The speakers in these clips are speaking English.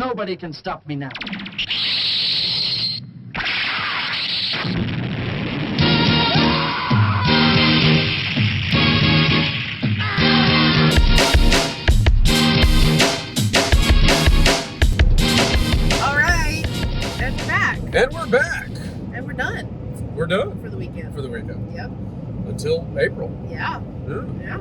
Nobody can stop me now. All right, and back. And we're back. And we're done. We're done. For the weekend. For the weekend. Yep. Until April. Yeah. Yeah.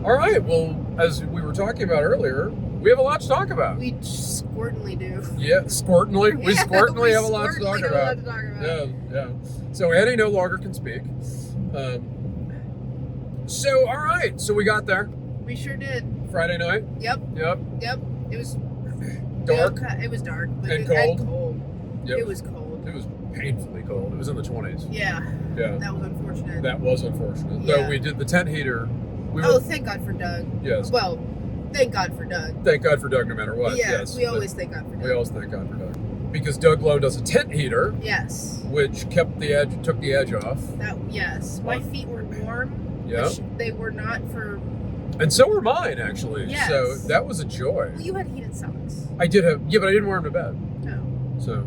All right. Well, as we were talking about earlier, we have a lot to talk about. We squirtly do. Yeah, squirtly. We squirtly have a lot to talk squirtly about. have a lot to talk about. Yeah. So Eddie no longer can speak. So, all right. So we got there. We sure did. Friday night. Yep. It was Dark. It was dark. But And it, cold. And cold. Yep. It was cold. It was painfully cold. It was in the 20s. Yeah. Yeah. That was unfortunate. That was unfortunate. Yeah. Though we did the tent heater. Thank God for Doug. Yes. Well, thank God for Doug. Thank God for Doug no matter what. Yeah, Yes. we always thank God for Doug. We always thank God for Doug. Because Doug loaned us a tent heater. Yes. Which took the edge off. Yes. My feet were warm. Yeah. Which they were not for... And so were mine, actually. Yes. So that was a joy. Well, you had heated socks. I did have... Yeah, but I didn't wear them to bed. No. So...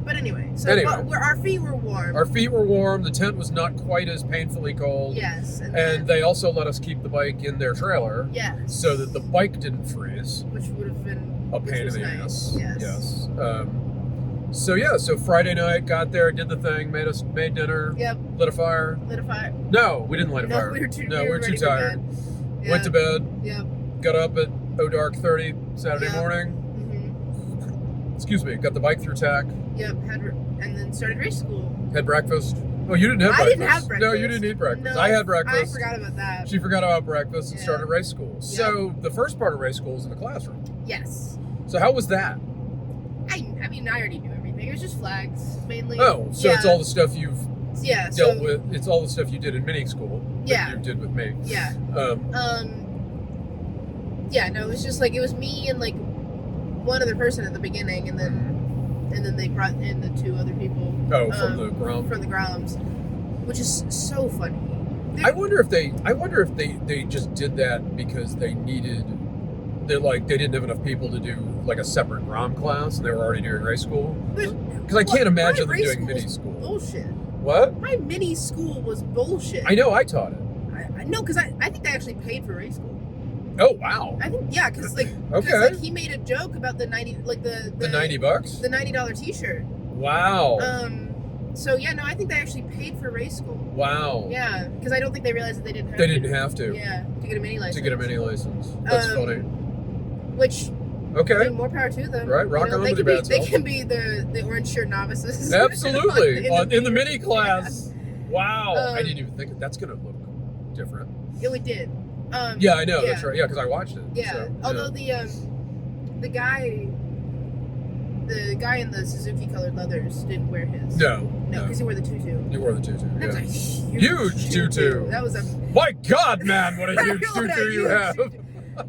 But anyway. Our feet were warm. Our feet were warm. The tent was not quite as painfully cold. Yes. And they also let us keep the bike in their trailer. Yes. So that the bike didn't freeze. Which would have been... A pain in the nice. ass. Yes. So Friday night, got there, did the thing, made dinner. Yep. Lit a fire. No, we didn't light a fire. We were too too tired. Yep. Went to bed. Yep. Got up at dark 30 Saturday morning. Mm-hmm. Excuse me. Got the bike through TAC. Yep. And then started race school. Had breakfast. Oh, you didn't have breakfast. I didn't have breakfast. No, you didn't eat breakfast. No, I had breakfast. I forgot about that. She forgot about breakfast and Yeah. started race school. Yep. So the first part of race school was in the classroom. Yes. So how was that? I mean, I already knew everything. It was just flags, mainly. Oh, so it's all the stuff you've dealt with. It's all the stuff you did in mini school. Yeah. That you did with me. Yeah. Yeah, no, it was just like, it was me and like one other person at the beginning, and then they brought in the two other people. Oh, from the Grom. From the Groms, which is so funny. I wonder if they just did that because they didn't have enough people to do like a separate Grom class, and they were already doing race school. Because I can't imagine them doing mini school. Bullshit. What? My mini school was bullshit. I know, I taught it. I know, because I think they actually paid for race school. Oh wow. I think because he made a joke about the $90 the $90, the $90 T-shirt. Wow. So yeah, no, I think they actually paid for race school. Wow. Yeah, because I don't think they realized that they didn't have to. Yeah, to get a mini license. That's funny. Which. Okay. I mean, more power to them. Right, rock on with your bad They can be the orange shirt novices. Absolutely, in the mini class. Yeah. Wow, I didn't even think that's going to look different. Yeah, we did. Yeah, I know. Yeah. That's right. Yeah, because I watched it. Yeah. So, although the guy in the Suzuki colored leathers didn't wear his. No, because he wore the tutu. He wore the tutu. That was a huge tutu. That was a. My God, man! What a huge tutu you have.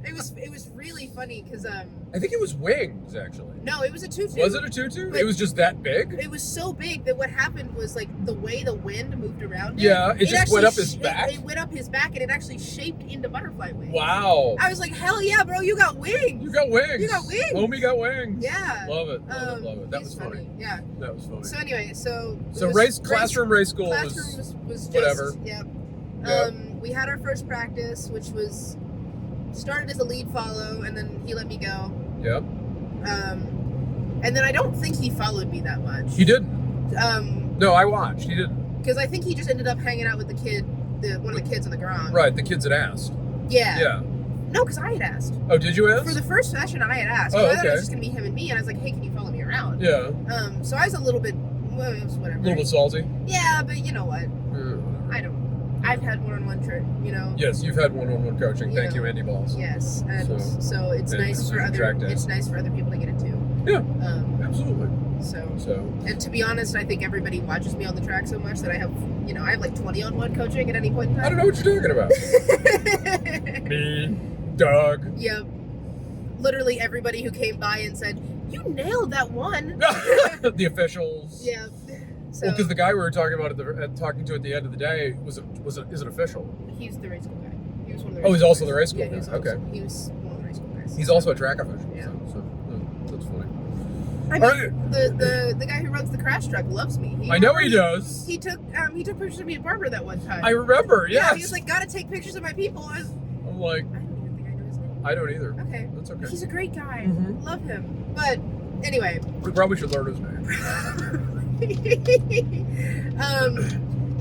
It was really funny because I think it was wings actually. No, it was a tutu. Was it a tutu? It was just that big. It was so big that what happened was like the way the wind moved around. It just went up his back. It went up his back and it actually shaped into butterfly wings. Wow! I was like, hell yeah, bro! You got wings. You got wings. You got wings. Homie got wings. Yeah. Love it. Love it. That was funny. Yeah. That was funny. So anyway, classroom race school was just whatever. Yep. We had our first practice, which was. Started as a lead follow, and then he let me go. Yep. And then I don't think he followed me that much. He didn't. No, I watched. He didn't. Because I think he just ended up hanging out with one of the kids in the Grom. Right, the kids had asked. Yeah. Yeah. No, because I had asked. Oh, did you ask? For the first session, I had asked. Oh, I okay. thought it was just going to be him and me, and I was like, hey, can you follow me around? Yeah. So I was a little bit, well, it was whatever. A little bit salty? Yeah, but you know what? I've had one-on-one Yes, you've had one-on-one coaching. Thank you, Andy Balls. Yes, and so it's nice for other people to get it too. Yeah, absolutely. So, and to be honest, I think everybody watches me on the track so much that I have like 20-on-1 coaching at any point in time. I don't know what you're talking about. Me, Doug. Yep. Literally everybody who came by and said, "You nailed that one." The officials. Yeah. Well, because the guy we were talking about talking to at the end of the day is an official. He's the race school guy. He was one of the. He's also the race school guy. Okay. He was one of the race school guys. He's also a track official. Yeah. That's funny. I mean, the guy who runs the crash truck loves me. I know he does. He took pictures of me at Barbara that one time. I remember. Yes. Yeah, he was like, "Gotta take pictures of my people." I'm like, I don't even think I know his name. I don't either. Okay, that's okay. He's a great guy. Love him. But anyway, we probably should learn his name.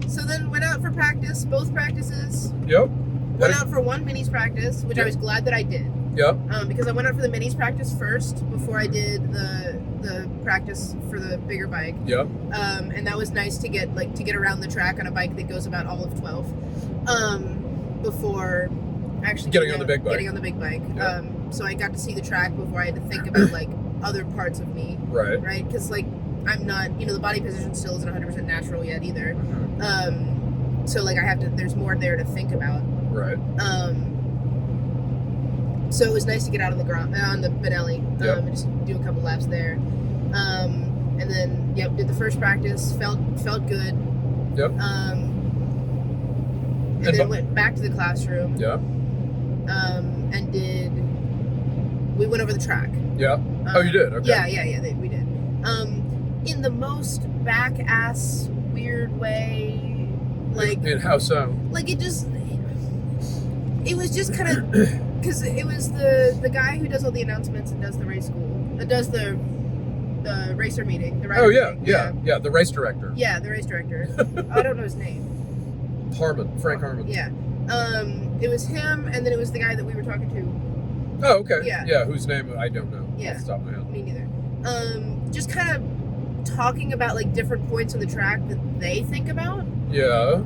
So then went out for practice, both practices. Yep. Went out for one minis practice, which I was glad that I did. Yep. Because I went out for the minis practice first before I did the practice for the bigger bike. Yep. And that was nice to get around the track on a bike that goes about all of 12. Before actually getting on the big bike. Getting on the big bike. Yep. So I got to see the track before I had to think about like other parts of me. Right. Right? Because like I'm not, the body position still isn't 100% natural yet either. So like there's more there to think about. Right. So it was nice to get out on the Benelli, and just do a couple laps there. And then did the first practice, felt good. Yep. And then went back to the classroom. Yeah. And we went over the track. Yeah. Oh, you did? Okay. Yeah, we did. In the most back-ass weird way. Like, and how so? Like it was just kind of, because it was the guy who does all the announcements and does the race school, does the racer meeting. The oh yeah, the race director. Yeah, the race director. I don't know his name. Frank Harmon. Yeah. It was him, and then it was the guy that we were talking to. Oh, okay. Yeah. Whose name I don't know. Yeah. Off the top of my head. Me neither. Just kind of talking about like different points on the track that they think about. Yeah.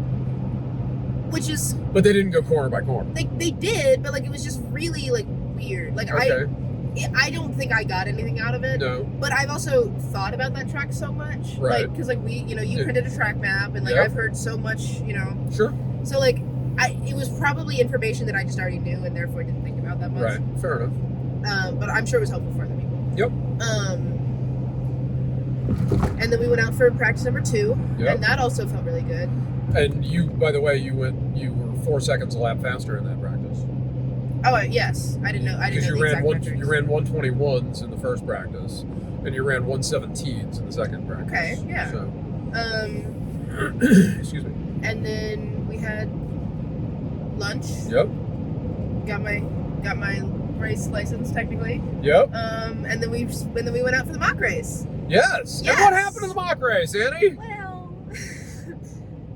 Which is. But they didn't go corner by corner. They did, but like it was just really like weird. Like okay. I don't think I got anything out of it. No. But I've also thought about that track so much. Right. Like, because like you printed a track map, and like I've heard so much, Sure. So like it was probably information that I just already knew, and therefore didn't think about that much. Right. Fair enough. But I'm sure it was helpful for other people. Yep. And then we went out for practice number 2, yep. and that also felt really good. And you, by the way, you were 4 seconds a lap faster in that practice. Oh yes, I didn't know. Because you ran 121s in the first practice, and you ran 117s in the second practice. Okay, yeah. So. Excuse me. And then we had lunch. Yep. Got my race license technically. Yep. And then we went out for the mock race. Yes. And what happened to the mock race, Annie? Well,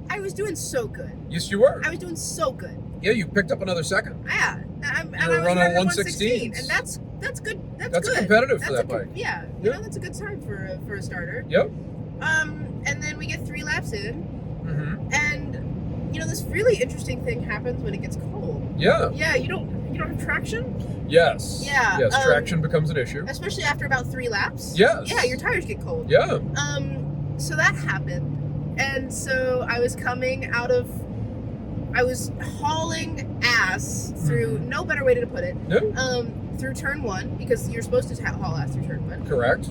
I was doing so good. Yes, you were. I was doing so good. Yeah, you picked up another second. Yeah. You were running 116. And that's good. That's good. Competitive for that bike. Yeah. You know, that's a good time for a starter. Yep. And then we get 3 laps in. Mm-hmm. And this really interesting thing happens when it gets cold. Yeah. Yeah, you don't have traction? Yes. Yeah. Yes, traction becomes an issue. Especially after about 3 laps. Yes. Yeah, your tires get cold. Yeah. So that happened. And so I was hauling ass through, no better way to put it. No. Through turn 1, because you're supposed to haul ass through turn 1. Correct.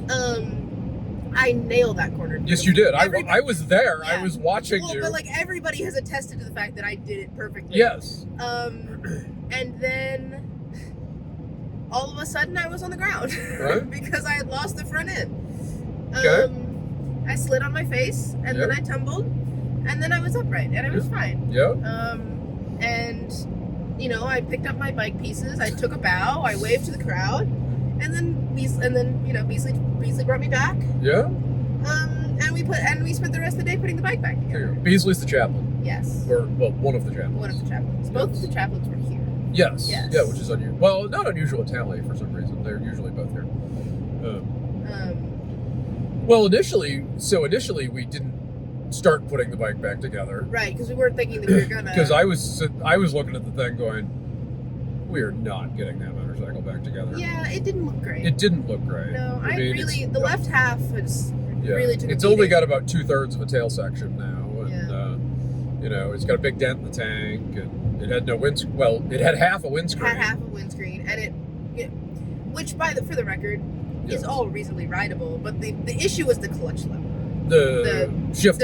I nailed that corner. Yes, you did. I was there. Yeah. I was watching you. But like everybody has attested to the fact that I did it perfectly. Yes. And then all of a sudden I was on the ground. Right. Because I had lost the front end. Okay. I slid on my face, and then I tumbled, and then I was upright, and I was fine. Yeah. And I picked up my bike pieces. I took a bow. I waved to the crowd, and then Beasley brought me back. Yeah. And we spent the rest of the day putting the bike back together. Beasley's the chaplain. Yes. Or one of the chaplains. One of the chaplains. Both of the chaplains were here. Yes. Yes. Yeah, which is unusual. Well, not unusual at Tally for some reason. They're usually both here. Well, initially we didn't start putting the bike back together. Right, because we weren't thinking that we were gonna. Because I was looking at the thing going, we are not getting that motorcycle back together. Yeah, it didn't look great. It didn't look great. No, the left half was really took. It's only got about 2/3 of a tail section now, and it's got a big dent in the tank, and it had no windscreen. Well, it had half a windscreen. And which for the record. Is all reasonably rideable, but the issue was the clutch lever. The shift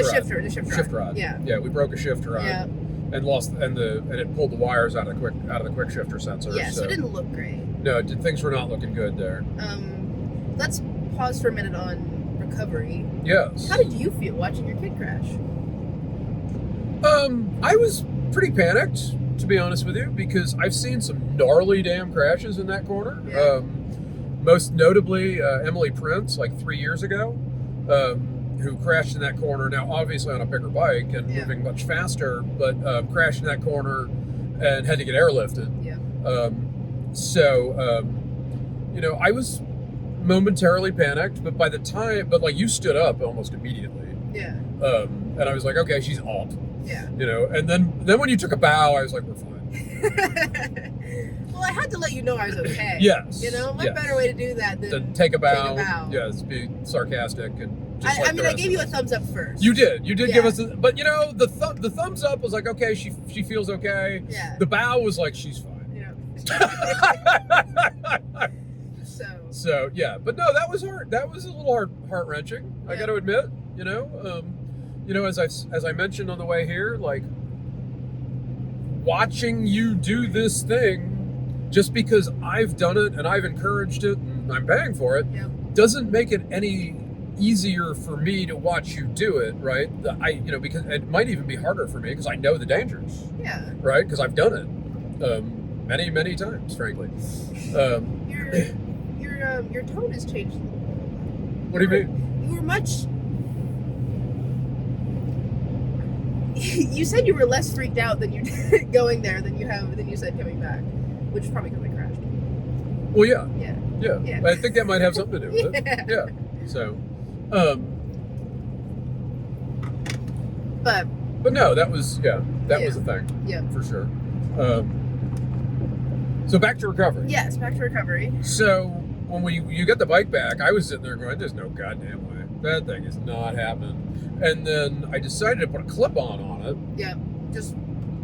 rod. Yeah. Yeah, we broke a shift rod. Yeah. And it pulled the wires out of the quick shifter sensor. Yeah, so it didn't look great. No, things were not looking good there. let's pause for a minute on recovery. Yes. How did you feel watching your kid crash? I was pretty panicked, to be honest with you, because I've seen some gnarly damn crashes in that corner. Yeah. Most notably, Emily Prince, like 3 years ago, who crashed in that corner. Now, obviously on a bigger bike and moving much faster, but crashed in that corner and had to get airlifted. Yeah. I was momentarily panicked, but like you stood up almost immediately. Yeah. And I was like, okay, she's up. Yeah. And then when you took a bow, I was like, we're fine. Well, I had to let you know I was okay. Yes. What better way to do that than take a bow. Take a bow. Yes, be sarcastic and. I gave you a thumbs up first. You did give us, but the thumbs up was like, okay, she feels okay. Yeah. The bow was like, she's fine. Yeah. So yeah, but no, that was hard. That was a little heart wrenching. I got to admit, as I mentioned on the way here, like watching you do this thing, just because I've done it and I've encouraged it and I'm paying for it, doesn't make it any easier for me to watch you do it, right? Because it might even be harder for me because I know the dangers. Yeah. Right? Because I've done it many, many times, frankly. Your tone has changed. What do you mean? You were much. You said you were less freaked out than you did going there than you said coming back, which is probably because I crashed. Well, yeah. Yeah. I think that might have something to do with it. Yeah. So, but no, that was a thing. Yeah. For sure. So back to recovery. Yes, back to recovery. So when you get the bike back, I was sitting there going, "There's no goddamn way that thing is not happening." And then I decided to put a clip-on it. Yeah.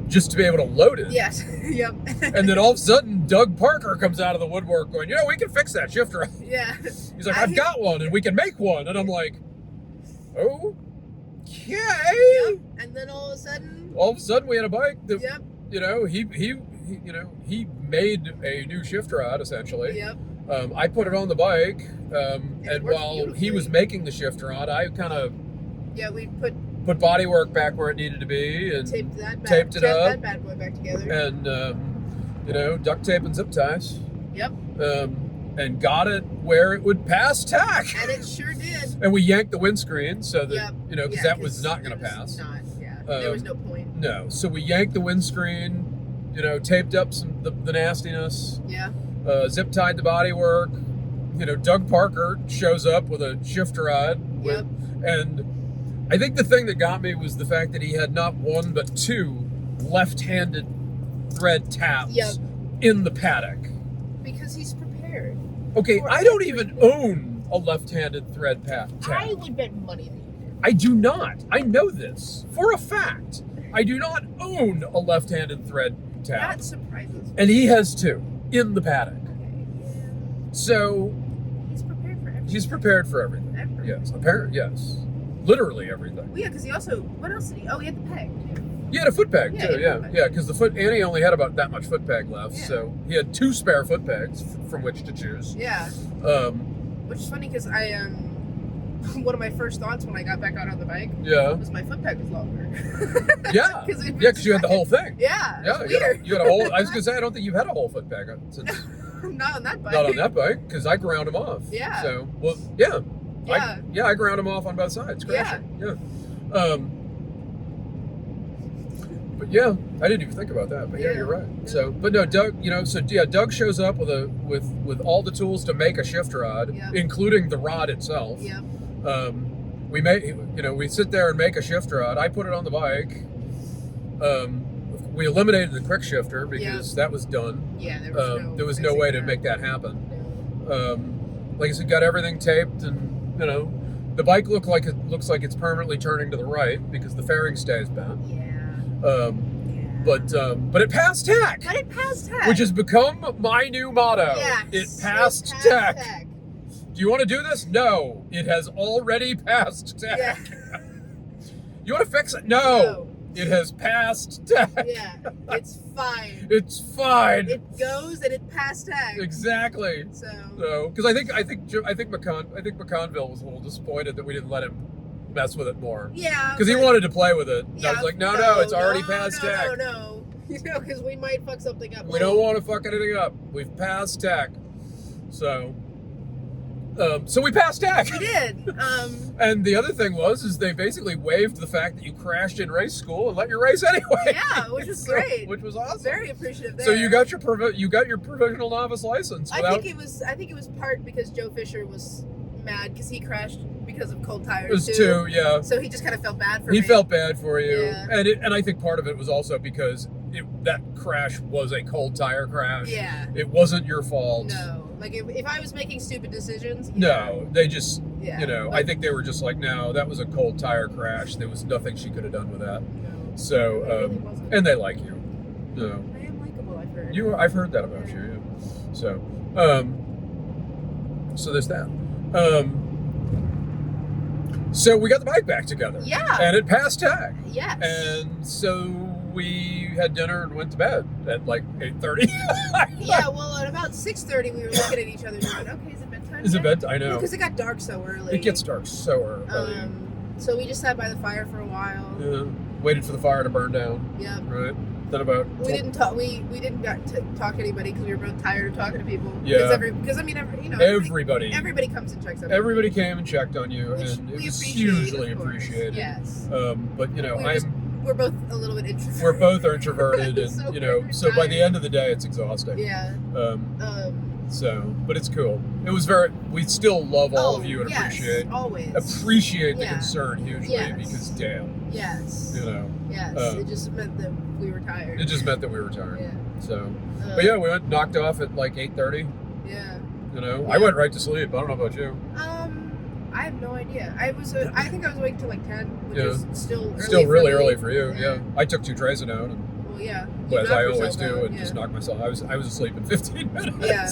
Just to be able to load it. Yes. Yep. And then all of a sudden, Doug Parker comes out of the woodwork going, we can fix that shifter. Yeah. He's like, I've got one and we can make one. And I'm like, okay. Yep. And then all of a sudden we had a bike that, yep. He made a new shift rod essentially. Yep. I put it on the bike, and while he was making the shift rod, I kind of we put bodywork back where it needed to be and taped it up, that bad boy back together, and duct tape and zip ties. Yep. And got it where it would pass tack. And it sure did. And we yanked the windscreen so that because that was not going to pass. There was no point. No, so we yanked the windscreen. Taped up the nastiness. Yeah. Zip tied the bodywork. Doug Parker shows up with a shift rod. Yep. And I think the thing that got me was the fact that he had not one but two left-handed thread taps in the paddock. Because he's prepared. Okay, I don't even own a left-handed thread tap. I would bet money that you do. I do not. I know this for a fact. I do not own a left-handed thread tap. That surprises me. And he has two in the paddock. Okay. Yeah. So he's prepared for everything. He's prepared for everything. Yes. Yes. Literally everything. Well, yeah, because he also, what else did he? Oh, he had the peg too. He had a foot peg too. Yeah. Because Annie only had about that much foot peg left, so he had two spare foot pegs from which to choose. Yeah. Which is funny because I one of my first thoughts when I got back out on the bike was my foot peg was longer. Yeah. Because you had the whole thing. Yeah. You had a whole. I was gonna say I don't think you've had a whole foot peg since. Not on that bike. Not on that bike because I ground them off. Yeah. So I ground them off on both sides. Crashing. Yeah. But I didn't even think about that. But you're right. So, but no, Doug. Doug shows up with all the tools to make a shift rod, including the rod itself. Yeah. We sit there and make a shift rod. I put it on the bike. We eliminated the quick shifter because that was done. Yeah, there was no way to make that happen. Like I said, got everything taped, and the bike looks like it's permanently turning to the right because the fairing stays bent. Yeah. But it passed tack. But it passed tack. Which has become my new motto. Yeah. It passed tack. Do you want to do this? No. It has already passed tack. Yeah. You want to fix it? No. It has passed tag. Yeah, it's fine. It's fine. It goes and it passed tag. Exactly. So, because I think McConville was a little disappointed that we didn't let him mess with it more. Yeah. Because he wanted to play with it. Yeah, I was like, no, it's already passed tag. No. Because we might fuck something up. We don't want to fuck anything up. We've passed tag. So we passed tag. We did. And the other thing is they basically waived the fact that you crashed in race school and let you race anyway. Yeah, which was great. Which was awesome. Very appreciative there. So you got your provisional novice license. I think it was part because Joe Fisher was mad because he crashed because of cold tires. It was too, yeah. So he just kind of felt bad for me. He felt bad for you, Yeah. and I think part of it was also because that crash was a cold tire crash. Yeah. It wasn't your fault. No, like if I was making stupid decisions. No, they just, Yeah. I think they were just like, no, that was a cold tire crash. There was nothing she could have done with that. No. So, It really wasn't. and they like you. No. I am likable, I've heard. I've heard that about you. Yeah. So there's that. So we got the bike back together. Yeah. And it passed tag. Yes. And so we had dinner and went to bed at like 8:30. Yeah, well, at about 6:30, we were looking at each other and going, okay, is it bedtime? Is it yet? bed? I know. Because it got dark so early. It gets dark so early. So we just sat by the fire for a while. Yeah. Waited for the fire to burn down. Yep. Right. Then about. We didn't talk. We didn't get to talk to anybody because we were both tired of talking to people. Yeah. Because Everybody. Everybody comes and checks on. Everybody came and checked on you, Which and it we was appreciate, hugely of course. appreciated. Yes. But We're both a little bit introverted. we're both are introverted, and So so by the end of the day, it's exhausting. Yeah. But it's cool. It was we still love all of you and yes, appreciate the Yeah. concern hugely Yes. because damn, Yes. Yes. It just meant that we were tired. it just meant that we were tired. Yeah. So, but yeah, we went knocked off at like 8:30. Yeah. I went right to sleep. I don't know about you. I have no idea. I think I was awake till like 10, which Yeah. is still early. Still really for me. early for you. Yeah. I took 2 trays of note, and Well, yeah. as I always do, and yeah. just knocked myself. I was asleep in 15 minutes. Yeah.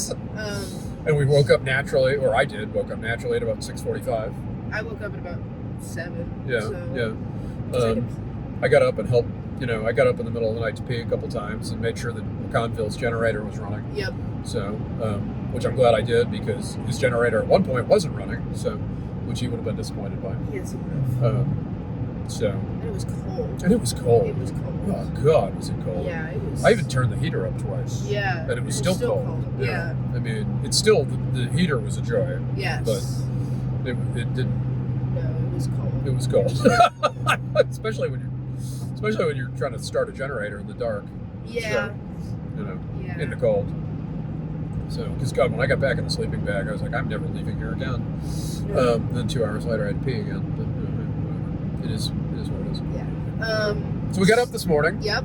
And we woke up naturally, or I did woke up naturally at about 6:45. I woke up at about 7. Yeah, so. yeah. I got up and helped. I got up in the middle of the night to pee a couple times and made sure that Conville's generator was running. Yep. So, which I'm glad I did because his generator at one point wasn't running. So, which he would have been disappointed by. Yes, he would have. So. And it was cold. And it was cold. It was cold. Oh God, was it cold? Yeah, it was. I even turned the heater up twice. Yeah. And it was still cold. Yeah. I mean, it's still the heater was a joy. Yes. But it didn't. No, it was cold. It was cold, especially when you're trying to start a generator in the dark. Yeah. So, Yeah. in the cold. So, because God, when I got back in the sleeping bag, I was like, I'm never leaving here again. Yeah. Then 2 hours later, I had to pee again. But whatever. It is what it is. Yeah. So we got up this morning. Yep.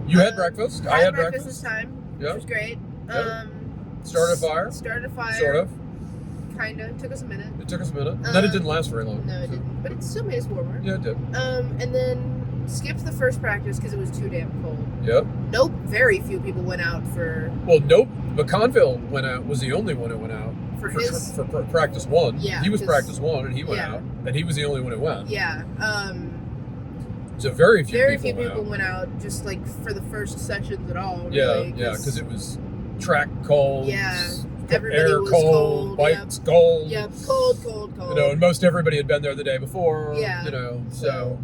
You had breakfast. I had breakfast this time, Yep. which was great. Yep. Started a fire. Started a fire. Sort of. Kinda. Took us a minute. It took us a minute. And then it didn't last very long. No, it didn't. But it still made us warmer. Yeah, it did. And then skipped the first practice because it was too damn cold. Yep. Nope. Very few people went out for. Well, nope. McConville went out. Was the only one who went out For practice 1. Yeah, He was 'cause- practice 1, and he went yeah. out, and he was the only one who went. Yeah. So very few people went out just like for the first sessions at all. Yeah, really, yeah, because it was track cold. Yeah. Everybody Air was cold, cold, bikes cold. Yep. Cold. And most everybody had been there the day before. Yeah. So.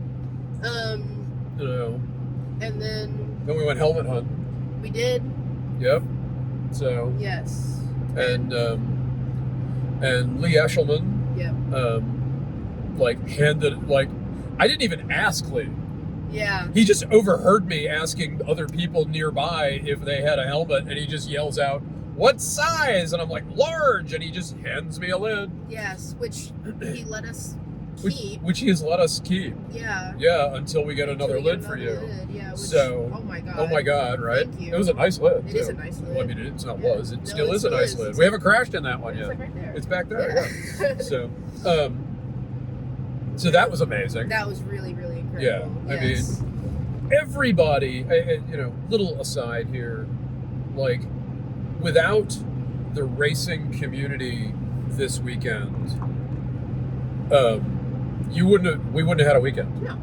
And then we went helmet hunting. we did. Yep. So. Yes. And Lee Eshelman. Yep. Handed I didn't even ask Lee. Yeah. He just overheard me asking other people nearby if they had a helmet, and he just yells out, "What size?" And I'm like, "Large," and he just hands me a lid. Yes, which he let us keep. Which he has let us keep. Yeah. Yeah, until we get another lid for you. Lid. Yeah. Which, So. Oh my God. Right? Thank you. It was a nice lid. It is a nice lid. Well, I mean, it's not Yeah. was. It No, still it is a still nice is. lid. It's We haven't crashed in that one yet. It's right there. It's back there. Yeah. Yeah. So that was amazing. That was really, really incredible. Yeah, I Yes. mean, everybody, little aside here, without the racing community this weekend, we wouldn't have had a weekend. No.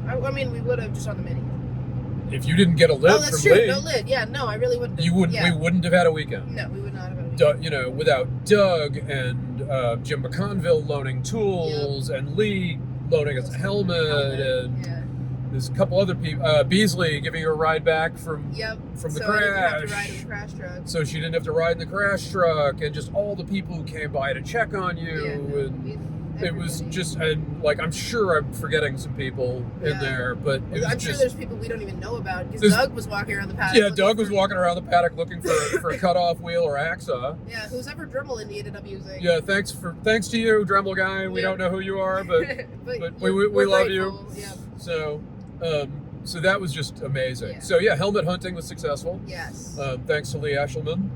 I mean, we would have just on the mini. If you didn't get a lid Oh, that's from true. Lee, No lid. Yeah, no, I really wouldn't. you wouldn't. Yeah. We wouldn't have had a weekend. No, we would not have had a weekend. You know, without Doug and Jim McConville loaning tools and Lee loaning his helmet and yeah. there's a couple other people. Beasley giving her a ride back from the so crash. I didn't have to ride in the crash truck. So she didn't have to ride in the crash truck, and just all the people who came by to check on you, and it was just, and like, I'm sure I'm forgetting some people in there, but it was I'm sure there's people we don't even know about, because Doug was walking around the paddock. Yeah, Doug was walking around the paddock looking for a cutoff wheel or AXA. Yeah, whose ever Dremel Indy ended up using. Yeah, thanks to you, Dremel guy. We don't know who you are, but we love you. Yeah. So that was just amazing. Yeah. So yeah, helmet hunting was successful. Yes. Thanks to Lee Eshelman.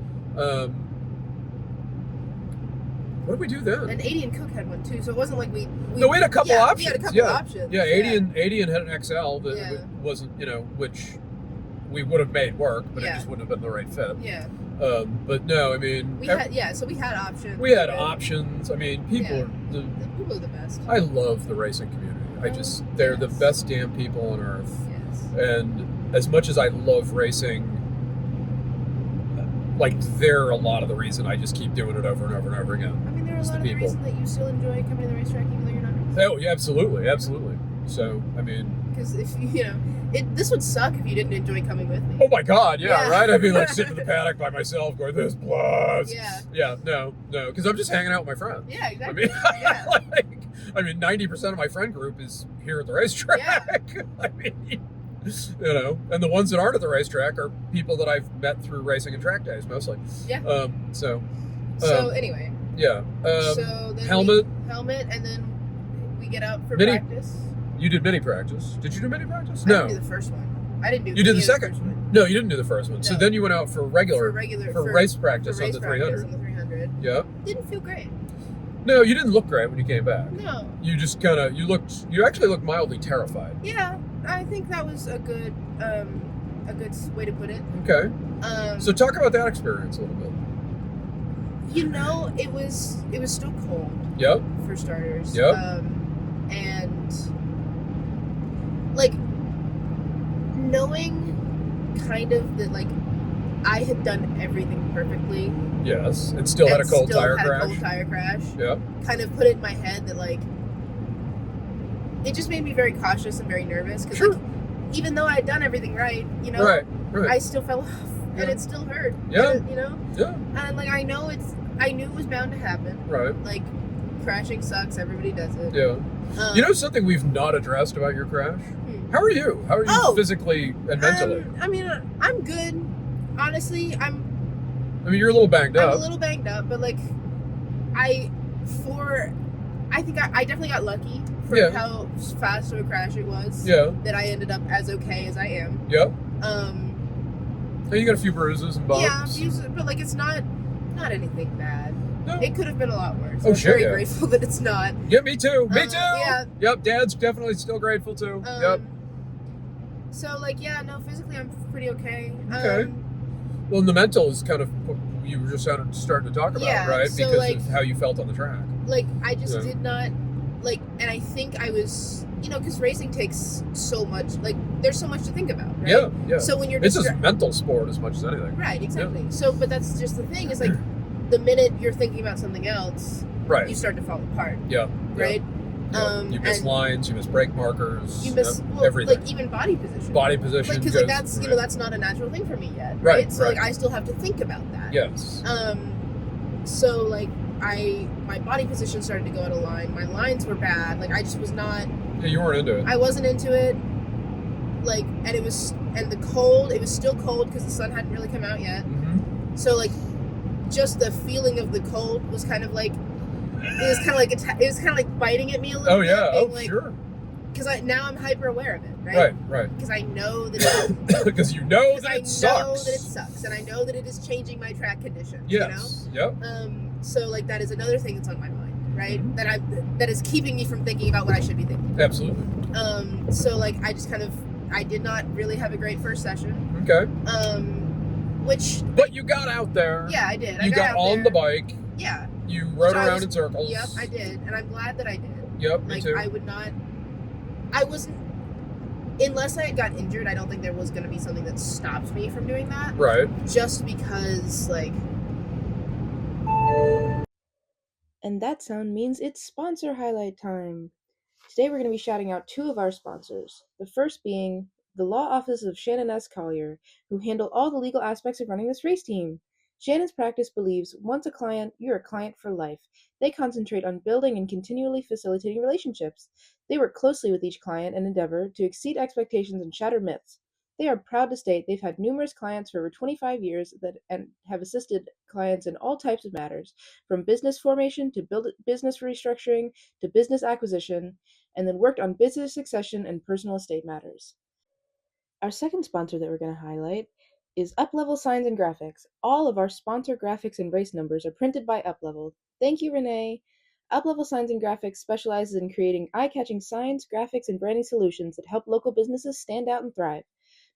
What did we do then? And Itty and Cook had one too, so it wasn't like we had a couple options. We had a couple options. Yeah, Adian had an XL that wasn't, which we would have made work, but it just wouldn't have been the right fit. Yeah. But no, I mean, so we had options. We had options. I mean, people are the best. I love the racing community. They're the best damn people on earth. Yes. And as much as I love racing, like, they're a lot of the reason I just keep doing it over and over and over again. I mean, there are a lot of the reason that you still enjoy coming to the racetrack even though you're not racing. Oh, yeah, absolutely. So, I mean... Because if, this would suck if you didn't enjoy coming with me. Oh my God, yeah. Right? I'd be like sitting in the paddock by myself going, this blows. Yeah. Yeah, no, because I'm just hanging out with my friends. Yeah, exactly. I mean, 90% of my friend group is here at the racetrack. Yeah. I mean... and the ones that aren't at the racetrack are people that I've met through racing and track days mostly. Yeah. So anyway. Yeah. So then helmet, and then we get out for mini practice. You did mini practice. Did you do mini practice? I didn't do the first one. I didn't do. You did the second one. No, you didn't do the first one. No. So then you went out for race practice on the 300. On the 300. Yeah. Didn't feel great. No, you didn't look great when you came back. No. You just you actually looked mildly terrified. Yeah. I think that was a good way to put it. Okay. So talk about that experience a little bit. It was still cold. Yep. For starters. Yep. And like knowing kind of that, like, I had done everything perfectly. Yes. And still had a cold tire crash. Yeah. Kind of put it in my head that, like, it just made me very cautious and very nervous because, like, even though I had done everything right, right. I still fell off and it still hurt. Yeah. Yeah. And, like, I knew it was bound to happen. Right. Like, crashing sucks. Everybody does it. Yeah. Something we've not addressed about your crash? How are you? How are you physically and mentally? I mean, I'm good. Honestly, you're a little banged up. I'm a little banged up, but, like, I think I definitely got lucky for how fast of a crash it was. Yeah. That I ended up as okay as I am. Yep. You got a few bruises and bumps. Yeah, but, like, it's not anything bad. No. It could have been a lot worse. I'm very grateful that it's not. Yeah, me too. Me too. Yeah. Yep. Dad's definitely still grateful too. Yep. So, like, physically I'm pretty okay. Okay. Well, and the mental is kind of what you were just starting to talk about, right? So, because like, of how you felt on the track. Like, I just did not, like, and I think I was, because racing takes so much, like, there's so much to think about, right? Yeah. So when you're it's a mental sport as much as anything. Right, exactly. Yeah. So, but that's just the thing, is, like, the minute you're thinking about something else, right, you start to fall apart. Yeah. Right? Yeah. You miss lines, you miss brake markers, you miss everything. Like, even body position. Because like, that's that's not a natural thing for me yet, right? So like, I still have to think about that. Yes. So, like, my body position started to go out of line. My lines were bad. Like, I just was not. Yeah, you weren't into it. I wasn't into it. Like, and it was still cold because the sun hadn't really come out yet. Mm-hmm. So, like, just the feeling of the cold was kind of like. It was kind of like biting at me a little bit. Oh, yeah. Like, sure. Because now I'm hyper aware of it, right? Right. Because I know that because you know that it sucks. I know that it sucks, and I know that it is changing my track conditions. Yes. Yep. So, like, that is another thing that's on my mind, right? Mm-hmm. That is keeping me from thinking about what I should be thinking. Absolutely. So, like, I did not really have a great first session. Okay. But you got out there. Yeah, I did. You got on the bike. Yeah. You rode around in circles. Yep, I did, and I'm glad that I did. Yep, like, me too. I wasn't unless I got injured, I don't think there was going to be something that stopped me from doing that. Right. Just because, like... And that sound means it's sponsor highlight time. Today we're going to be shouting out two of our sponsors. The first being the law office of Shannon S. Collier, who handle all the legal aspects of running this race team. Shannon's practice believes once a client, you're a client for life. They concentrate on building and continually facilitating relationships. They work closely with each client and endeavor to exceed expectations and shatter myths. They are proud to state they've had numerous clients for over 25 years and have assisted clients in all types of matters, from business formation to business restructuring to business acquisition, and then worked on business succession and personal estate matters. Our second sponsor that we're going to highlight is Uplevel Signs and Graphics. All of our sponsor graphics and race numbers are printed by Uplevel. Thank you, Renee. Uplevel Signs and Graphics specializes in creating eye-catching signs, graphics, and branding solutions that help local businesses stand out and thrive.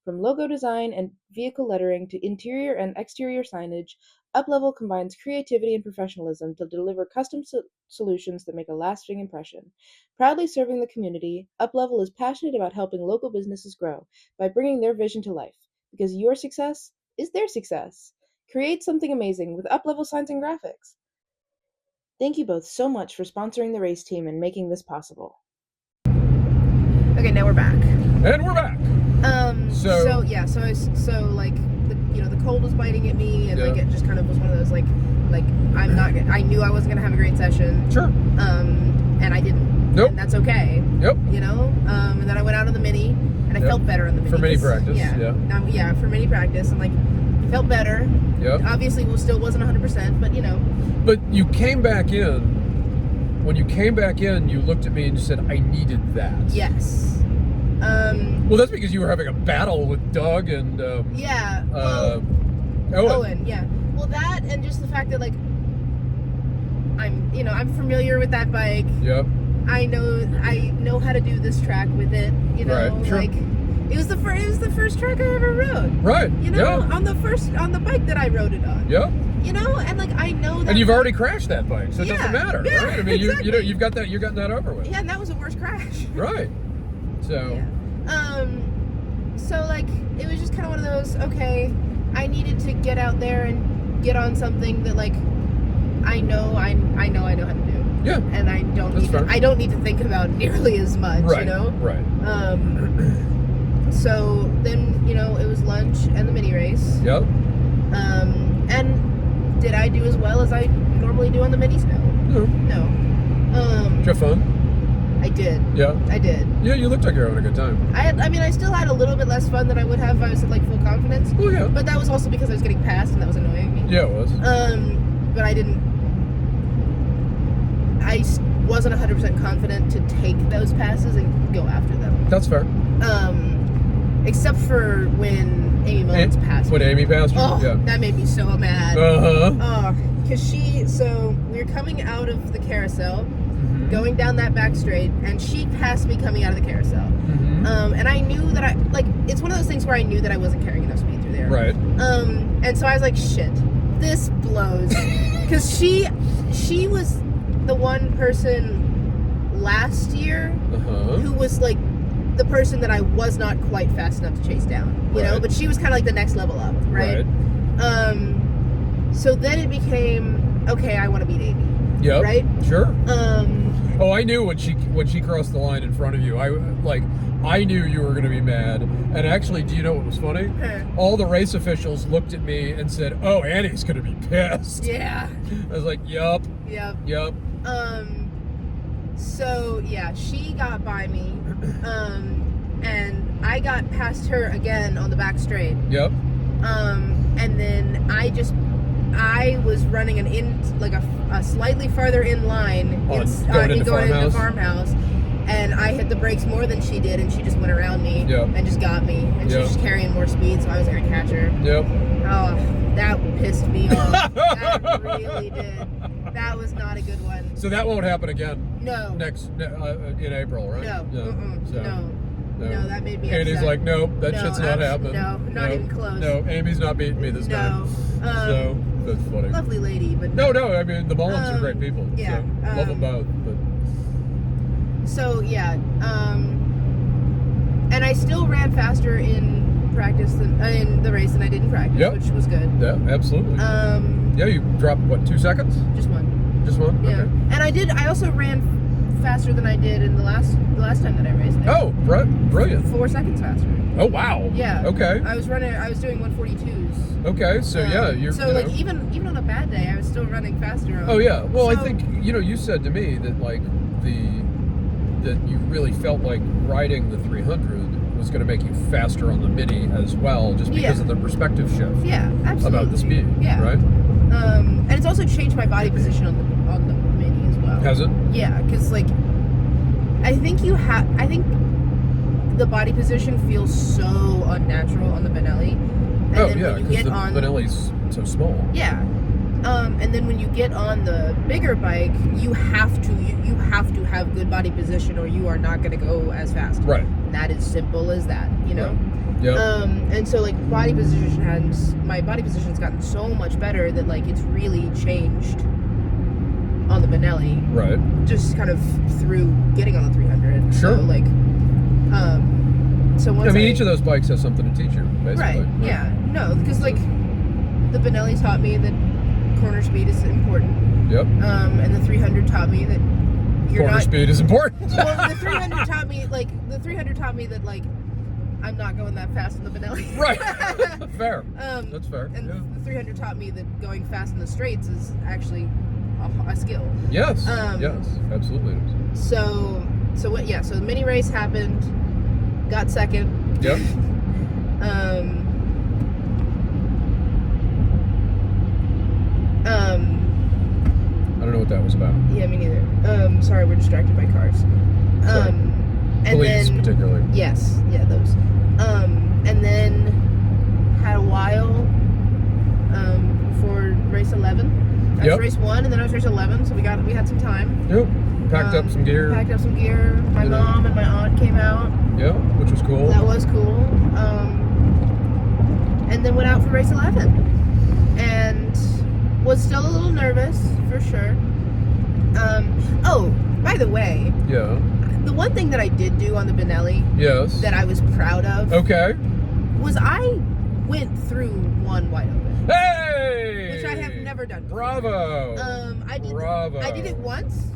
From logo design and vehicle lettering to interior and exterior signage, Uplevel combines creativity and professionalism to deliver custom solutions that make a lasting impression. Proudly serving the community, Uplevel is passionate about helping local businesses grow by bringing their vision to life, because your success is their success. Create something amazing with Uplevel Signs and Graphics. Thank you both so much for sponsoring the race team and making this possible. Okay, now we're back. And we're back. So like the cold was biting at me, and like it just kind of was one of those like I knew I wasn't gonna have a great session. Sure. And I didn't. Nope. And that's okay. Yep. And then I went out on the mini, and I felt better on the mini. For mini practice. For mini practice, and like I felt better. Yep. Obviously, still wasn't 100%, but But you came back in. When you came back in, you looked at me and you said, "I needed that." Yes. Well, that's because you were having a battle with Doug and Owen. Yeah. Well, that and just the fact that like I'm familiar with that bike. Yep. I know how to do this track with it. Right, sure. Like it was the first track I ever rode. Right. On the bike that I rode it on. Yep. And like I know that. And you've already crashed that bike, so it doesn't matter, yeah, right? I mean, exactly. you've gotten that over with. Yeah, and that was a worse crash. Right. So. Yeah. So like it was just kind of one of those. Okay, I needed to get out there and get on something that like I know how to do. Yeah. And I don't need to think about nearly as much. Right. Right. So then it was lunch and the mini race. Yep. And did I do as well as I normally do on the minis? No. Did you have fun? I did. Yeah. I did. Yeah, you looked like you were having a good time. I still had a little bit less fun than I would have if I was at like full confidence. Oh yeah. But that was also because I was getting passed and that was annoying me. Yeah, it was. But I wasn't 100% confident to take those passes and go after them. That's fair. Except for when Amy Mullins passed me. When Amy passed you? Oh, yeah. That made me so mad. Uh-huh. Because we were coming out of the carousel, going down that back straight, and she passed me coming out of the carousel. Mm-hmm. And I knew that it's one of those things where I knew that I wasn't carrying enough speed through there. Right. And so I was like, shit, this blows. Because she was the one person last year who was like the person that I was not quite fast enough to chase down, you know, but she was kind of like the next level up, right? So then it became, okay, I want to beat Amy. Yep. Right? Sure. I knew when she crossed the line in front of you. I knew you were going to be mad. And actually, do you know what was funny? All the race officials looked at me and said, "Oh, Annie's going to be pissed." Yeah. I was like, "Yup." Yep. So yeah, she got by me, and I got past her again on the back straight. Yep. And then I was running a slightly farther in line going into the farmhouse, and I hit the brakes more than she did, and she just went around me and just got me, and she was just carrying more speed, so I was able to catch her. Yep. Oh, that pissed me off. That really did. That was not a good one. So that won't happen again. No. Next in April, right? No. No, that made me upset. Andy's like, nope, that shit's not happening. No, not even close. No, Amy's not beating me this time. So that's funny. Lovely lady, but no. I mean, the Mullins are great people. Yeah. So love them both. But. So yeah. And I still ran faster in practice in the race than I did in practice, Yep. which was good. Yeah, absolutely. Yeah, you dropped, what, 2 seconds? Just one. Just one? Yeah. Okay. And I also ran faster than I did in the last time that I raced there. Oh, brilliant. 4 seconds faster. Oh, wow. Yeah. Okay. I was doing 142s. Okay, so yeah, So like even on a bad day, I was still running faster. Oh yeah. Well, I So- think you said to me that like that you really felt like riding the 300 was going to make you faster on the Mini as well, just because Yeah. of the perspective shift. Yeah, absolutely. About the speed. Yeah. Right. And it's also changed my body position on the Mini as well. Has it? Yeah, because like I think the body position feels so unnatural on the Benelli. And Oh then yeah, when you because get the on Benelli's so small. Yeah. And then when you get on the bigger bike, you have to have good body position, or you are not going to go as fast. Right. And that is simple as that, you know. Right. Yeah. And so like my body position has gotten so much better that like it's really changed on the Benelli. Right. Just kind of through getting on the 300. Sure. So like, so once each of those bikes has something to teach you, basically. Right. Yeah. No, because like the Benelli taught me that corner speed is important. Yep. And the 300 taught me that Corner speed is important. Well, the 300 taught me that like I'm not going that fast in the Benelli. Right. Fair. That's fair. And Yeah. the 300 taught me that going fast in the straights is actually a skill. Yes. Yes. Absolutely. It is. So the mini race happened. Got second. Yep. I don't know what that was about. Yeah, me neither. Sorry, we're distracted by cars. Sorry. And Police, then particularly. yes, yeah, those. And then had a while before race 11. I was Yep. race 1, and then I was race 11, so we had some time. Yep. Packed up some gear. Packed up some gear. My You know. mom and my aunt came out. Yeah, which was cool. That was cool. And then went out for race 11. And was still a little nervous, for sure. Oh, by the way, Yeah. the one thing that I did do on the Benelli Yes. that I was proud of Okay. was I went through one wide open. Hey! Which I have never done before. Bravo. Bravo. I did it once.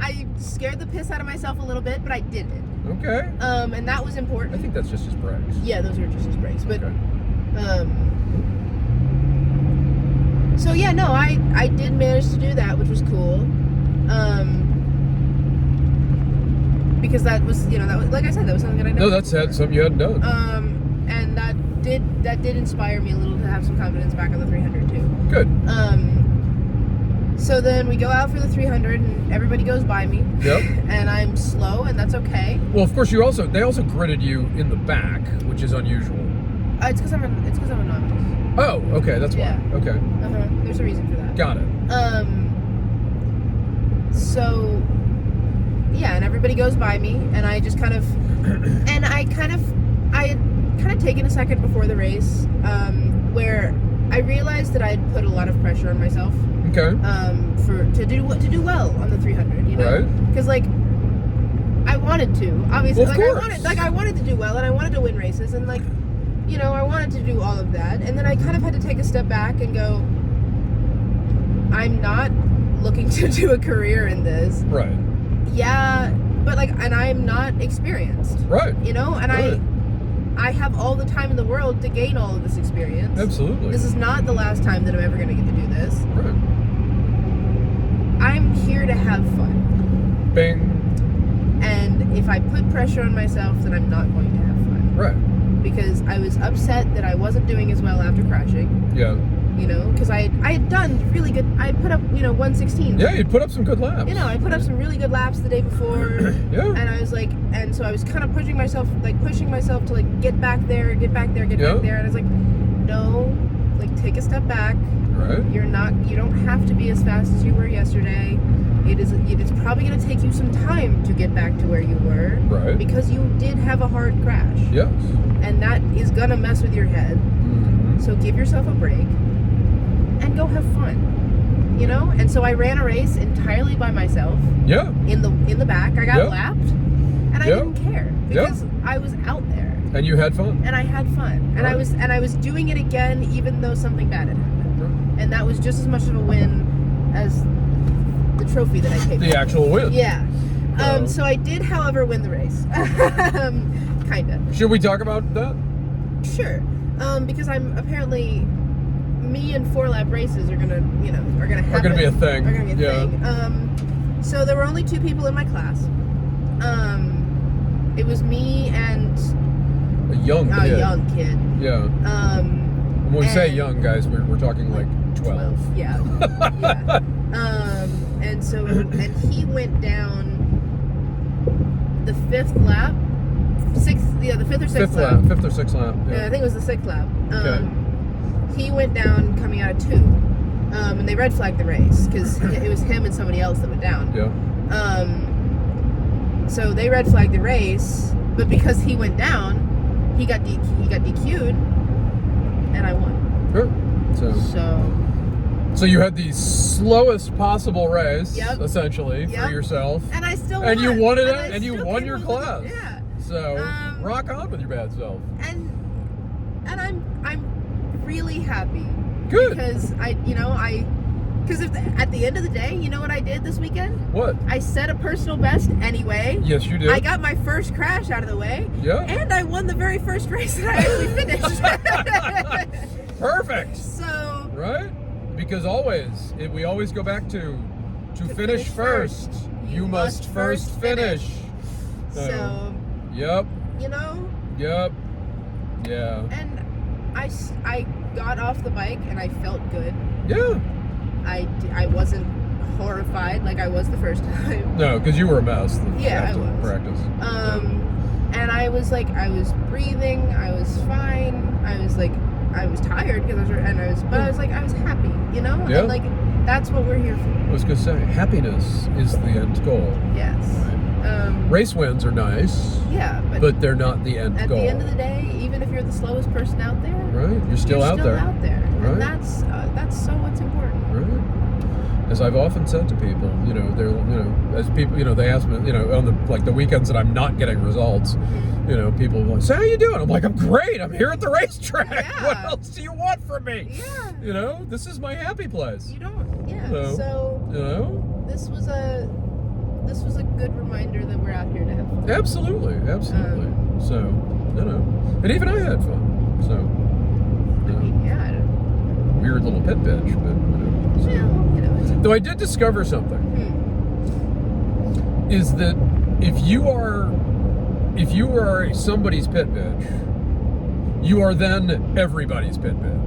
I scared the piss out of myself a little bit, but I did it. Okay. And that was important. I think that's just his brakes. Yeah, those are just his brakes. But Okay. so yeah, no, I did manage to do that, which was cool. Because that was, like I said, that was something that I never No, that's something you hadn't done. And that did inspire me a little to have some confidence back on the 300 too. Good. So then we go out for the 300 and everybody goes by me. Yep. And I'm slow, and that's okay. Well, of course, they also gridded you in the back, which is unusual. It's because I'm a novice. Oh, okay, that's why. Yeah. Okay. There's a reason for that. Got it. So yeah, and everybody goes by me, and I just I had kind of taken a second before the race, where I realized that I had put a lot of pressure on myself. Okay. To do well on the 300, Right. Because like I wanted to, obviously, Well, of course. I wanted to do well, and I wanted to win races, and like, I wanted to do all of that, and then I kind of had to take a step back and go, I'm not looking to do a career in this. Right. Yeah, but like, and I'm not experienced. Right. And Right. I have all the time in the world to gain all of this experience. Absolutely. This is not the last time that I'm ever going to get to do this. Right. I'm here to have fun. Bing. And if I put pressure on myself, then I'm not going to have fun. Right. Because I was upset that I wasn't doing as well after crashing. Yeah. Because I had done really good. I had put up 116. Yeah, you put up some good laps. I put up some really good laps the day before. Yeah. And I was like, and so I was kind of pushing myself to like get back there. And I was like, no, like take a step back. Right. You don't have to be as fast as you were yesterday. It's probably going to take you some time to get back to where you were. Right. Because you did have a hard crash. Yes. And that is going to mess with your head. Mm-hmm. So give yourself a break and go have fun. And so I ran a race entirely by myself. Yeah. In the back. I got Yep. lapped. And I didn't care because I was out there. And you had fun. And I had fun. And I was doing it again even though something bad had happened. Right. And that was just as much of a win as the trophy that I paid for. The actual win. Yeah. So I did, however, win the race. Kinda. Should we talk about that? Sure. Because I'm apparently, me and 4-lap races are gonna happen. Are gonna be a thing. Are gonna be a thing. So there were only 2 people in my class. It was me and a young kid. Yeah. When we say young, guys, we're talking like 12. Yeah. Yeah. And he went down the 5th lap. The 5th or 6th lap. 5th or 6th lap. Yeah, I think it was the 6th lap. Okay. He went down coming out of 2. And they red flagged the race because it was him and somebody else that went down. Yeah. So they red flagged the race, but because he went down, he got DQ'd, and I won. Sure. So you had the slowest possible race, essentially, for yourself. And I still won. And you won it, and you won came your home with class. it. Yeah. So rock on with your bad self. And I'm really happy. Good. Because because at the end of the day, you know what I did this weekend? What? I set a personal best anyway. Yes, you did. I got my first crash out of the way. Yeah. And I won the very first race that I actually finished. Perfect. So. Right? Because we always go back to finish first. You must first finish. So. Yep. Yep. Yeah. And I got off the bike and I felt good. Yeah. I wasn't horrified like I was the first time. No, because you were a mess. Yeah, I was. Practice. And I was breathing. I was fine. I was tired because I was happy, Yeah. And that's what we're here for. I was gonna say, happiness is the end goal. Yes. Right. Race wins are nice. Yeah, but they're not the end goal. At the end of the day, even if you're the slowest person out there, right, you're still out there. Right. And that's so what's important. Right. As I've often said to people, as people, they ask me, on the weekends that I'm not getting results, people will say, "How you doing?" I'm like, "I'm great. I'm here at the racetrack. Yeah. What else do you want from me?" Yeah. This is my happy place. You don't. Yeah. So. This was a good reminder that we're out here to have fun. Absolutely. So, and even I had fun. So, weird little pit bitch, but so. Though I did discover something, is that if you are somebody's pit bitch, you are then everybody's pit bitch.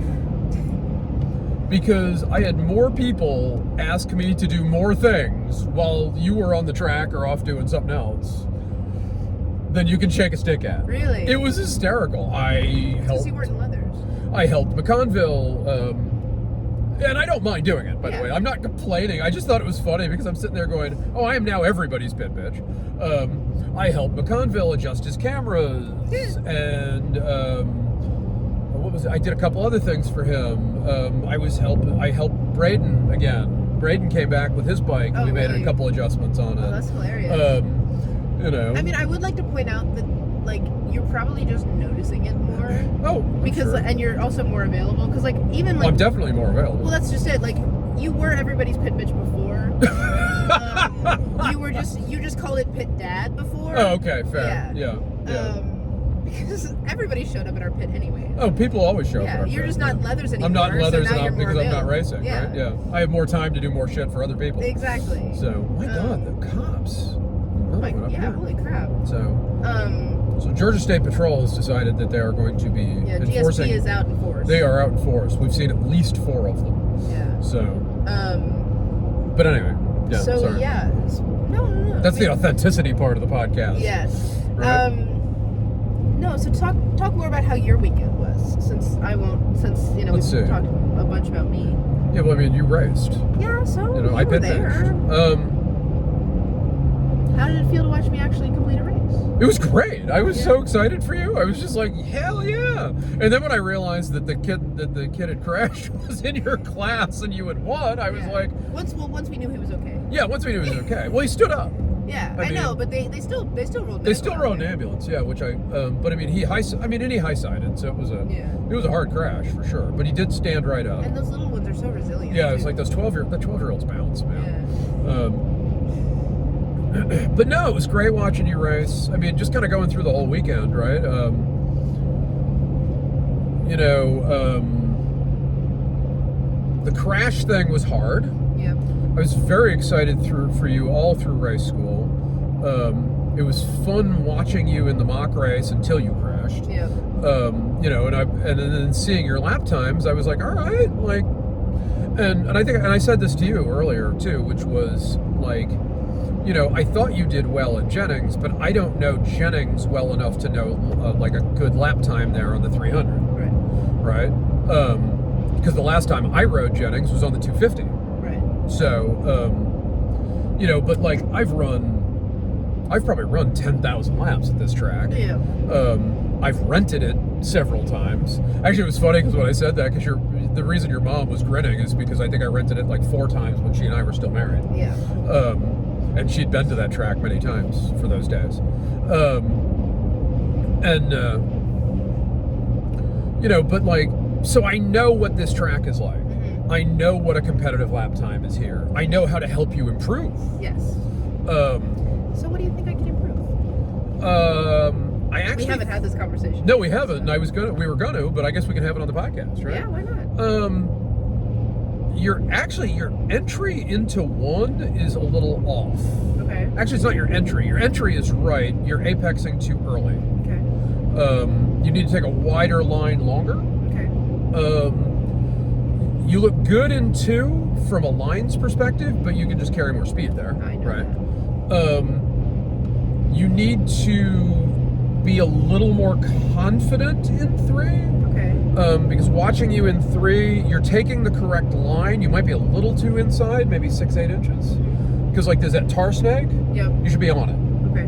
Because I had more people ask me to do more things while you were on the track or off doing something else than you can shake a stick at. Really? It was hysterical. Because you weren't in leathers. I helped McConville, and I don't mind doing it, by the way. I'm not complaining. I just thought it was funny because I'm sitting there going, "Oh, I am now everybody's pit bitch." I helped McConville adjust his cameras, and what was it? I did a couple other things for him. I helped Braden again. Braden came back with his bike, and we made a couple adjustments on it. Oh, that's hilarious. I mean, I would like to point out that, you're probably just noticing it more. Oh, because, sure. And you're also more available. Because, I'm definitely more available. Well, that's just it. You were everybody's pit bitch before. You just called it pit dad before. Oh, okay, fair. Yeah. Because everybody showed up at our pit anyway. Oh, people always show up at our pit. You're just not in leathers anymore. I'm not in leathers so because I'm not racing, yeah. right? Yeah. I have more time to do more shit for other people. Exactly. So, my God, the cops. Holy crap. So Georgia State Patrol has decided that they are going to be enforcing. GSP is out in force. They are out in force. We've seen at least 4 of them. Yeah. So. But anyway, yeah. So sorry. yeah. No. That's the authenticity part of the podcast. Yes. Right? No. So talk more about how your weekend was, since we've talked a bunch about me. Yeah. Well, I mean, you raced. Yeah. So I were pit there. How did it feel to watch me actually complete a race? It was great. I was so excited for you. I was just like, hell yeah! And then when I realized that the kid had crashed was in your class and you had won, I was like, once we knew he was okay. Yeah, once we knew he was okay. Well, he stood up. Yeah, I I mean, know, but they still rode. They still rode an ambulance, yeah. Which but I mean, he high-sided, so it was a hard crash for sure. But he did stand right up. And those little ones are so resilient. Yeah, too. it's like the 12-year-olds bounce, man. Yeah. But no, it was great watching you race. I mean, just kind of going through the whole weekend, right? The crash thing was hard. Yep. I was very excited for you all through race school. It was fun watching you in the mock race until you crashed. Yep. And then seeing your lap times, I was like, all right, like, and I said this to you earlier too, which was like, I thought you did well at Jennings, but I don't know Jennings well enough to know like a good lap time there on the 300. Right. Because the last time I rode Jennings was on the 250. Right. So, but like I've probably run 10,000 laps at this track. Yeah. I've rented it several times. Actually, it was funny because when I said that, because the reason your mom was grinning is because I think I rented it like 4 times when she and I were still married. Yeah. And she'd been to that track many times for those days. But like, so I know what this track is like. Mm-hmm. I know what a competitive lap time is here. I know how to help you improve. Yes. So what do you think I can improve? I actually we haven't had this conversation. No, we haven't. And we were gonna, but I guess we can have it on the podcast, right? Yeah, why not? Your entry into 1 is a little off. Okay. Actually, it's not your entry. Your entry is right. You're apexing too early. Okay. You need to take a wider line longer. Okay. You look good in 2 from a lines perspective, but you can just carry more speed there. I know right. that. You need to be a little more confident in 3. Okay. Because watching you in 3, you're taking the correct line. You might be a little too inside, maybe 6-8 inches. Because like there's that tar snag. Yep. You should be on it. Okay.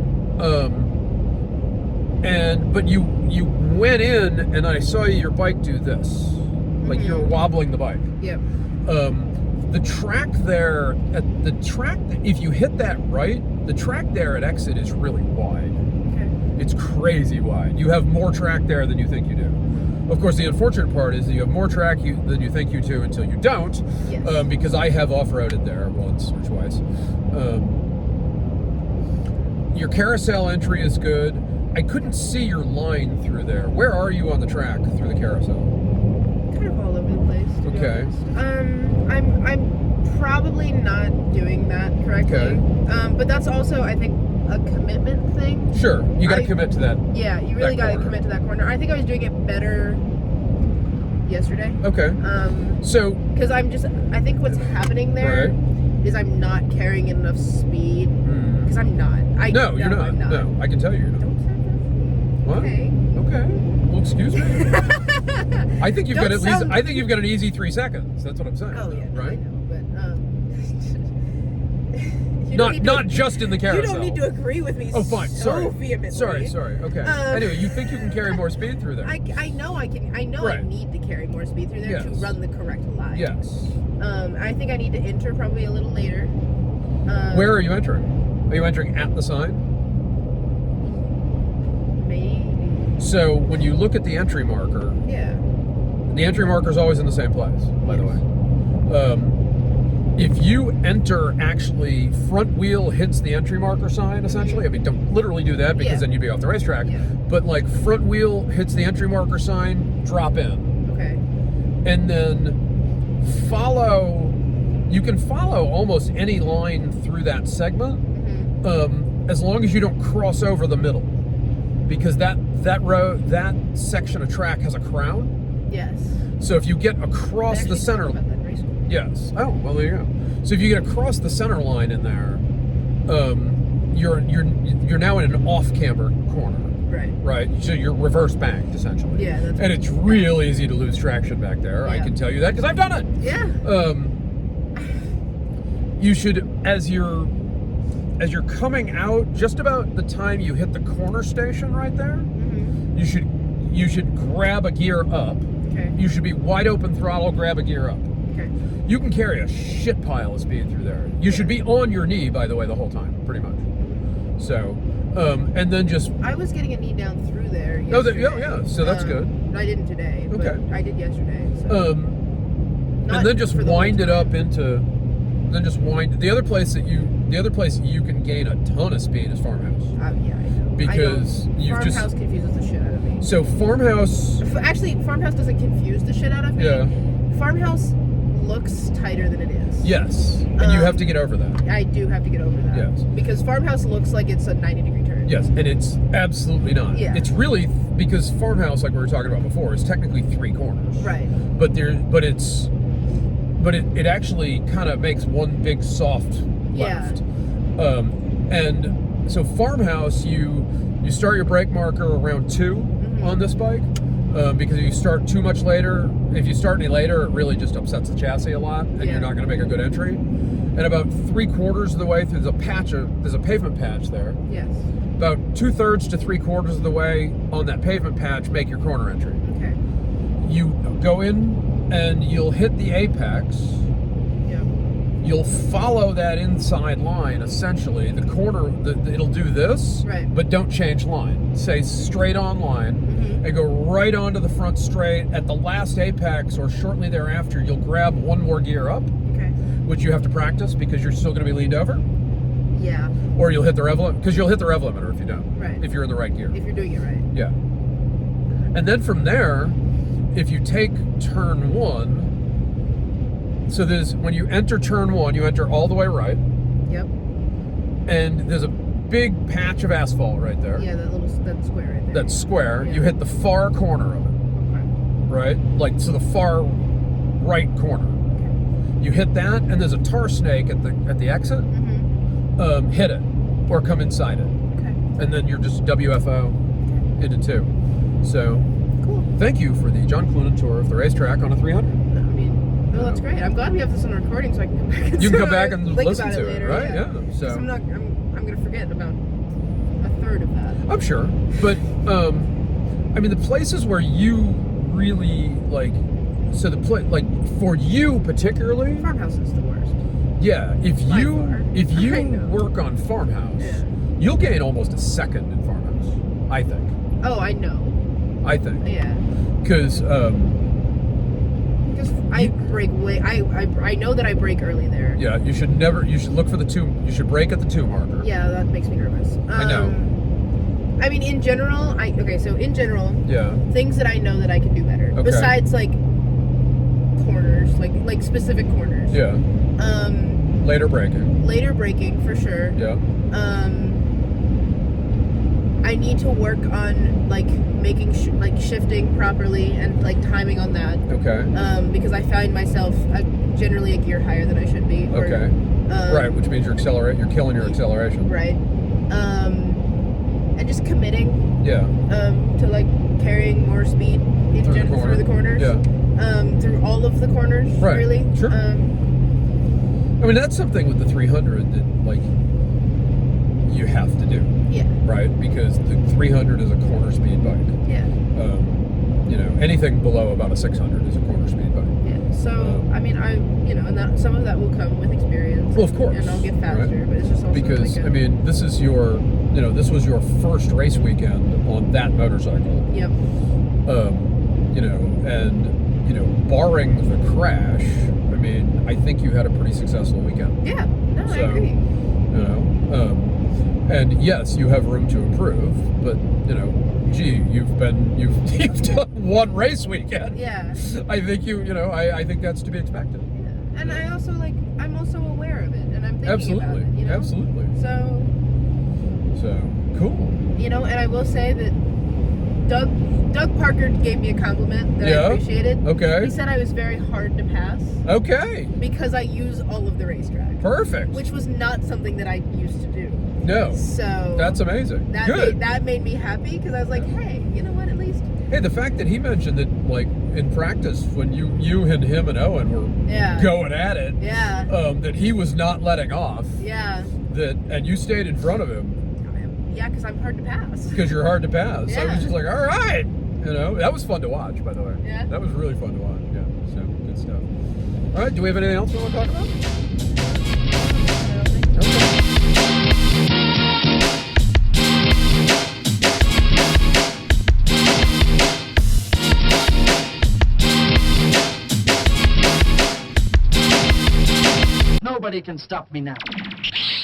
But you went in, and I saw your bike do this, like Mm-hmm. you're wobbling the bike. Yep. The track there, if you hit that right, the track there at exit is really wide. Okay. It's crazy wide. You have more track there than you think you do. Of course, the unfortunate part is that you have more track than you think you do until you don't. Yes. Because I have off-roaded there once or twice. Your carousel entry is good. I couldn't see your line through there. Where are you on the track through the carousel? Kind of all over the place. To be Okay. honest. I'm probably not doing that correctly. Okay. But that's also, I think, a commitment thing. Sure, you got to commit to that. Yeah, you really got to corner. commit to that corner. I think I was doing it better yesterday. Okay. So, Because I think what's happening there is I'm not carrying enough speed. Because I'm not. no, you're not. I'm not. No, I can tell you're not. Don't say that. What? Okay. Okay. Well, excuse me. I think you've Don't got at least. sound- I think you've got an easy 3 seconds. That's what I'm saying. Oh yeah, no, I right. know, but you don't need to- Not just in the carousel. You don't need to agree with me. Oh, fine. So Sorry. vehemently. Sorry. Okay. Anyway, you think you can carry more speed through there? I know I can. I know I Right. need to carry more speed through there to Yes. run the correct line. Yes. I think I need to enter probably a little later. Where are you entering? Are you entering at the sign? Maybe. So when you look at the entry marker, Yeah. the entry marker is always in the same place, by the way. If you enter actually front wheel hits the entry marker sign, essentially, I mean, don't literally do that because Yeah. then you'd be off the racetrack, Yeah. but like front wheel hits the entry marker sign, drop in. Okay. And then you can follow almost any line through that segment, as long as you don't cross over the middle, because that section of track has a crown. Yes. So if you get across I the actually center, talked about that in race school. yes. Oh, well, there you go. So if you get across the center line in there, you're now in an off-camber corner. Right, so you're reverse banked essentially. Yeah, that's. And it's real easy to lose traction back there. I Yeah. can tell you that because I've done it. Yeah. You should, as you're coming out, just about the time you hit the corner station right there, you should grab a gear up. Okay. You should be wide open throttle, grab a gear up. Okay. You can carry a shit pile of speed through there. You should be on your knee, by the way, the whole time, pretty much. So, and then just I was getting a knee down through there yesterday. yesterday. Yeah. So that's good. I didn't today, but Okay. I did yesterday. So. And then just wind it up into. Then just wind. The other place that you can gain a ton of speed is Farmhouse. Yeah, I know. Because you just Farmhouse confuses the shit out of me. So Farmhouse. Actually, Farmhouse doesn't confuse the shit out of me. Yeah. Farmhouse looks tighter than it is. Yes, and you have to get over that. I do have to get over that. Yes. Because Farmhouse looks like it's a 90-degree turn. Yes, and it's absolutely not. Yeah. It's really because Farmhouse, like we were talking about before, is technically 3 corners. Right. But it actually kind of makes one big soft left. Yeah. And so Farmhouse, you start your brake marker around 2 on this bike. Because if you start too much later, if you start any later, it really just upsets the chassis a lot, and you're not going to make a good entry. And about 3/4 of the way through, there's a pavement patch there. Yes. About 2/3 to 3/4 of the way on that pavement patch, make your corner entry. Okay. You go in and you'll hit the apex. Yeah. You'll follow that inside line, essentially. The corner, it'll do this, Right. but don't change line. Say straight on line. And go right onto the front straight. At the last apex or shortly thereafter, you'll grab one more gear up, Okay. which you have to practice because you're still going to be leaned over. Yeah. Or you'll hit the rev limiter, because you'll hit the rev limiter if you don't. Right. If you're in the right gear. If you're doing it right. Yeah. And then from there, if you take turn 1, so there's, when you enter turn 1, you enter all the way right. Yep. And there's a big patch of asphalt right there. Yeah, that square right there. That's square. Yeah. You hit the far corner of it. Okay. Right? Like, so the far right corner. Okay. You hit that, and there's a tar snake at the exit. Hit it, or come inside it. Okay. And then you're just WFO into 2. So, Cool. thank you for the John Clunan tour of the racetrack on a 300. I mean, no, that's great. I'm glad we have this on recording so I can come back and You can come back and think listen about to it, later, right? Yeah. 'Cause So I'm going to forget about a third of that. I'm sure, but I mean, the places where you really like, so like for you particularly, Farmhouse is the worst. yeah. If By you far. I know. work on Farmhouse, Yeah. you'll gain almost a second in Farmhouse. I think. Oh, I know. Yeah. Because Because I brake way. I know that I brake early there. yeah, you should look for the 2. You should brake at the 2 marker. Yeah, that makes me nervous. I know. I mean, in general, in general, Yeah. things that I know that I can do better. Okay. Besides, like, corners, like specific corners. Yeah. Later braking. Later braking, for sure. Yeah. I need to work on, like, making, shifting properly and, like, timing on that. Okay. Because I find myself generally a gear higher than I should be. Okay. Right, which means you're killing your acceleration. Right. And just committing. Yeah. To, like, carrying more speed through the corners. Yeah. Through all of the corners, Right. really. Sure. I mean, that's something with the 300 that, like, you have to do. Yeah. Right? Because the 300 is a corner speed bike. Yeah. Anything below about a 600 is a corner speed bike. Yeah. So, I mean, and that some of that will come with experience. Well, of course. And I'll get faster, right? but it's just also because, like I mean, this was your first race weekend on that motorcycle. Yep. Barring the crash, I mean, I think you had a pretty successful weekend. Yeah. No, I agree. And yes, you have room to improve, but you've done one race weekend. Yeah. I think I think that's to be expected. Yeah. And I also I'm also aware of it, and I'm thinking Absolutely. about it. Absolutely. So cool. And I will say that Doug Parker gave me a compliment that I appreciated. Okay. He said I was very hard to pass. Okay. Because I use all of the racetrack. Perfect. Which was not something that I used to do. No. So that's amazing. That made me happy because I was like, hey, you know what? At least. Hey, the fact that he mentioned that, like, in practice when you and him and Owen were going at it, that he was not letting off. Yeah. And you stayed in front of him. Yeah, because I'm hard to pass. Because you're hard to pass. Yeah. I was just like, all right. That was fun to watch, by the way. Yeah. That was really fun to watch. Yeah. So, good stuff. All right. Do we have anything else we want to talk about? Okay. Nobody can stop me now.